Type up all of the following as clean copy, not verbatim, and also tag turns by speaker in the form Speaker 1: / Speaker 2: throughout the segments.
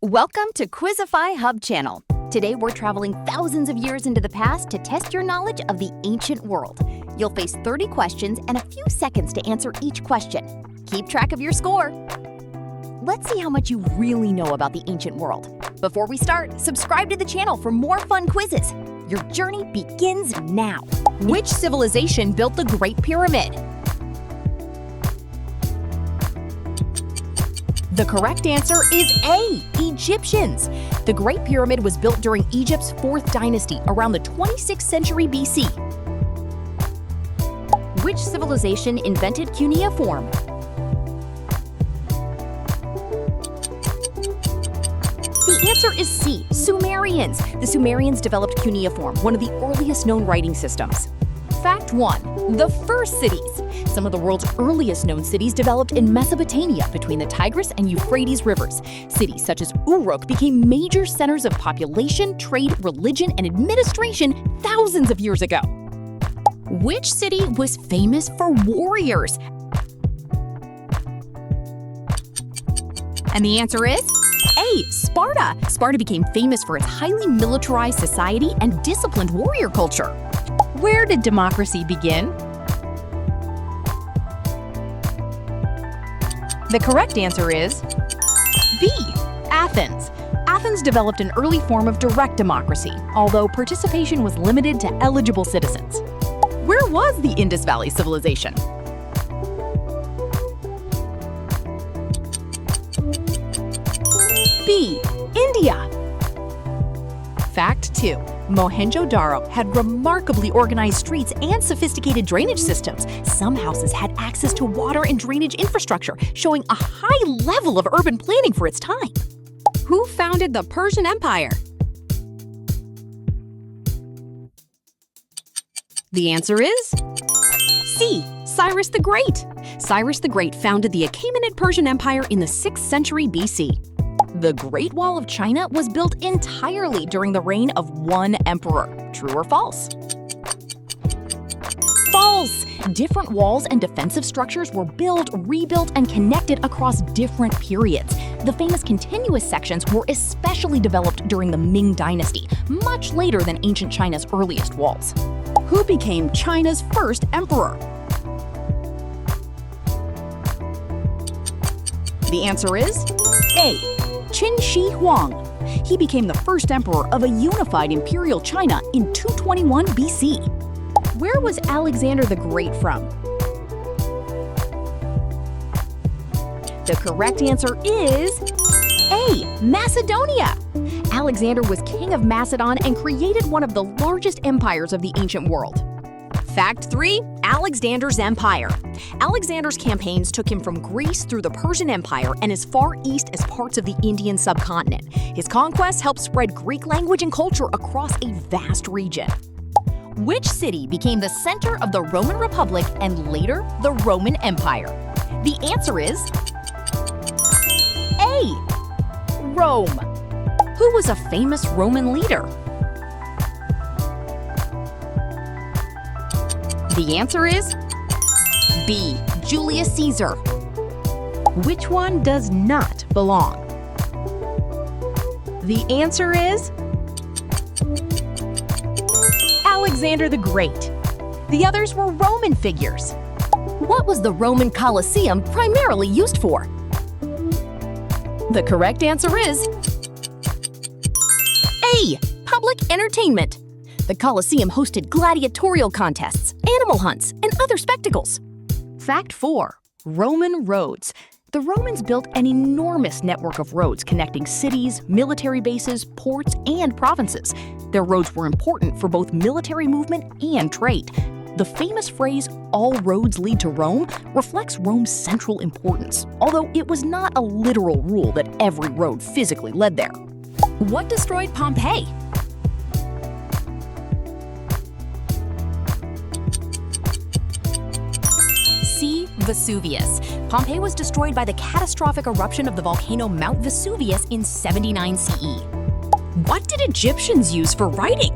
Speaker 1: Welcome to Quizify Hub channel. Today we're traveling thousands of years into the past to test your knowledge of the ancient world. You'll face 30 questions and a few seconds to answer each question. Keep track of your score. Let's see how much you really know about the ancient world. Before we start, subscribe to the channel for more fun quizzes. Your journey begins now. Which civilization built the Great Pyramid? The correct answer is A, Egyptians. The Great Pyramid was built during Egypt's 4th dynasty around the 26th century BC. Which civilization invented cuneiform? The answer is C, Sumerians. The Sumerians developed cuneiform, one of the earliest known writing systems. Fact 1. The first cities. Some of the world's earliest known cities developed in Mesopotamia between the Tigris and Euphrates rivers. Cities such as Uruk became major centers of population, trade, religion, and administration thousands of years ago. Which city was famous for warriors? And the answer is A, Sparta. Sparta became famous for its highly militarized society and disciplined warrior culture. Where did democracy begin? The correct answer is B, Athens. Athens developed an early form of direct democracy, although participation was limited to eligible citizens. Where was the Indus Valley Civilization? B, India. Fact 2. Mohenjo-daro had remarkably organized streets and sophisticated drainage systems. Some houses had access to water and drainage infrastructure, showing a high level of urban planning for its time. Who founded the Persian Empire? The answer is C, Cyrus the Great. Cyrus the Great founded the Achaemenid Persian Empire in the 6th century BC. The Great Wall of China was built entirely during the reign of one emperor. True or false? False! Different walls and defensive structures were built, rebuilt, and connected across different periods. The famous continuous sections were especially developed during the Ming Dynasty, much later than ancient China's earliest walls. Who became China's first emperor? The answer is A, Qin Shi Huang. He became the first emperor of a unified imperial China in 221 BC. Where was Alexander the Great from? The correct answer is A, Macedonia. Alexander was king of Macedon and created one of the largest empires of the ancient world. Fact 3. Alexander's Empire. Alexander's campaigns took him from Greece through the Persian Empire and as far east as parts of the Indian subcontinent. His conquests helped spread Greek language and culture across a vast region. Which city became the center of the Roman Republic and later the Roman Empire? The answer is A, Rome. Who was a famous Roman leader? The answer is B, Julius Caesar. Which one does not belong? The answer is Alexander the Great. The others were Roman figures. What was the Roman Colosseum primarily used for? The correct answer is A, public entertainment. The Colosseum hosted gladiatorial contests, animal hunts, and other spectacles. Fact 4. Roman roads. The Romans built an enormous network of roads connecting cities, military bases, ports, and provinces. Their roads were important for both military movement and trade. The famous phrase, "all roads lead to Rome," reflects Rome's central importance, although it was not a literal rule that every road physically led there. What destroyed Pompeii? C, Vesuvius. Pompeii was destroyed by the catastrophic eruption of the volcano Mount Vesuvius in 79 CE. What did Egyptians use for writing?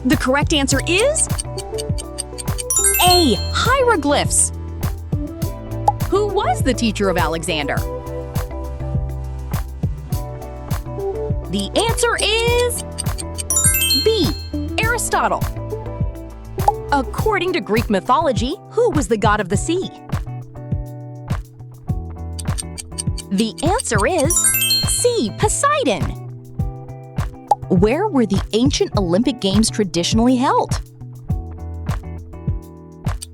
Speaker 1: The correct answer is A, hieroglyphs. Who was the teacher of Alexander? The answer is B. Aristotle. According to Greek mythology, who was the god of the sea? The answer is C. Poseidon. Where were the ancient Olympic Games traditionally held?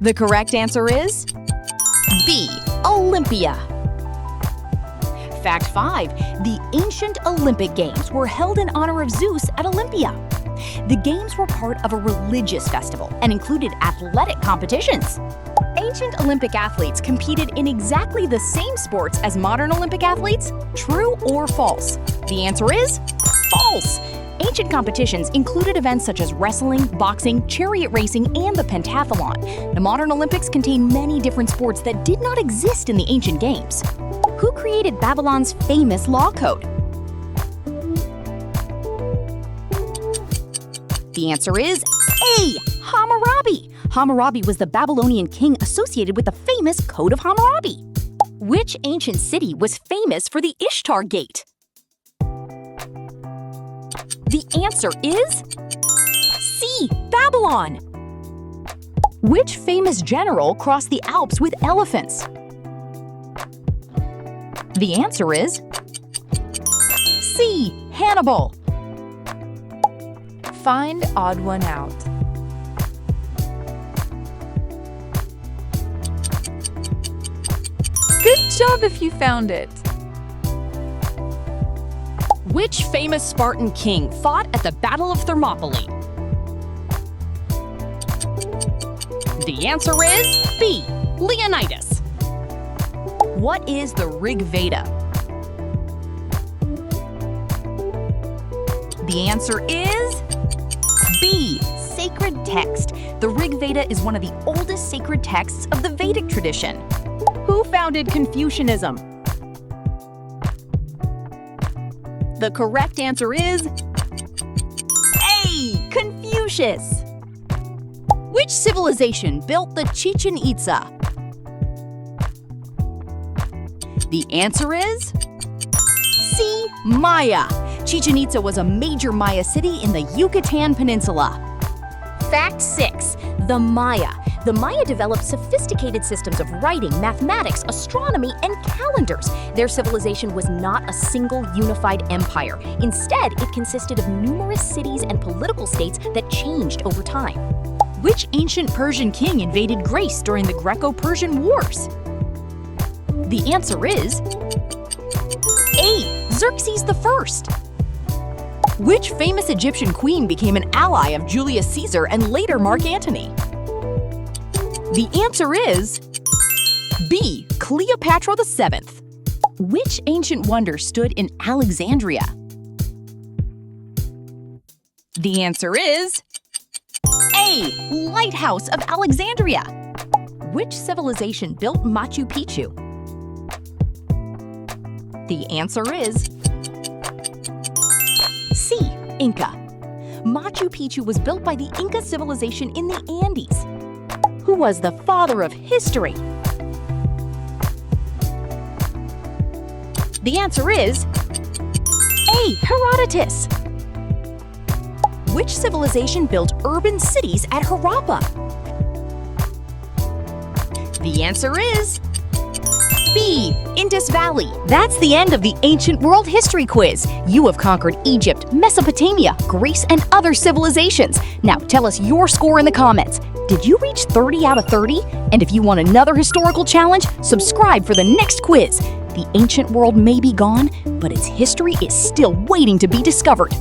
Speaker 1: The correct answer is B. Olympia. Fact 5. The ancient Olympic Games were held in honor of Zeus at Olympia. The games were part of a religious festival and included athletic competitions. Ancient Olympic athletes competed in exactly the same sports as modern Olympic athletes. True or false? The answer is false. Ancient competitions included events such as wrestling, boxing, chariot racing, and the pentathlon. The modern Olympics contain many different sports that did not exist in the ancient games. Who created Babylon's famous law code? The answer is A. Hammurabi. Hammurabi was the Babylonian king associated with the famous Code of Hammurabi. Which ancient city was famous for the Ishtar Gate? The answer is C. Babylon. Which famous general crossed the Alps with elephants? The answer is C. Hannibal.
Speaker 2: Find odd one out. Good job if you found it.
Speaker 1: Which famous Spartan king fought at the Battle of Thermopylae? The answer is B. Leonidas. What is the Rig Veda? The answer is B. Sacred text. The Rig Veda is one of the oldest sacred texts of the Vedic tradition. Who founded Confucianism? The correct answer is A. Confucius. Which civilization built the Chichen Itza? The answer is C. Maya. Chichen Itza was a major Maya city in the Yucatan Peninsula. Fact 6. The Maya. The Maya developed sophisticated systems of writing, mathematics, astronomy, and calendars. Their civilization was not a single unified empire. Instead, it consisted of numerous cities and political states that changed over time. Which ancient Persian king invaded Greece during the Greco-Persian Wars? The answer is A. Xerxes I. Which famous Egyptian queen became an ally of Julius Caesar and later Mark Antony? The answer is B. Cleopatra VII. Which ancient wonder stood in Alexandria? The answer is A. Lighthouse of Alexandria. Which civilization built Machu Picchu? The answer is C. Inca. Machu Picchu was built by the Inca Civilization in the Andes. Who was the father of history? The answer is A. Herodotus. Which civilization built urban cities at Harappa? The answer is B. Indus Valley. That's the end of the Ancient World History Quiz. You have conquered Egypt, Mesopotamia, Greece, and other civilizations. Now tell us your score in the comments. Did you reach 30 out of 30? And if you want another historical challenge, subscribe for the next quiz. The ancient world may be gone, but its history is still waiting to be discovered.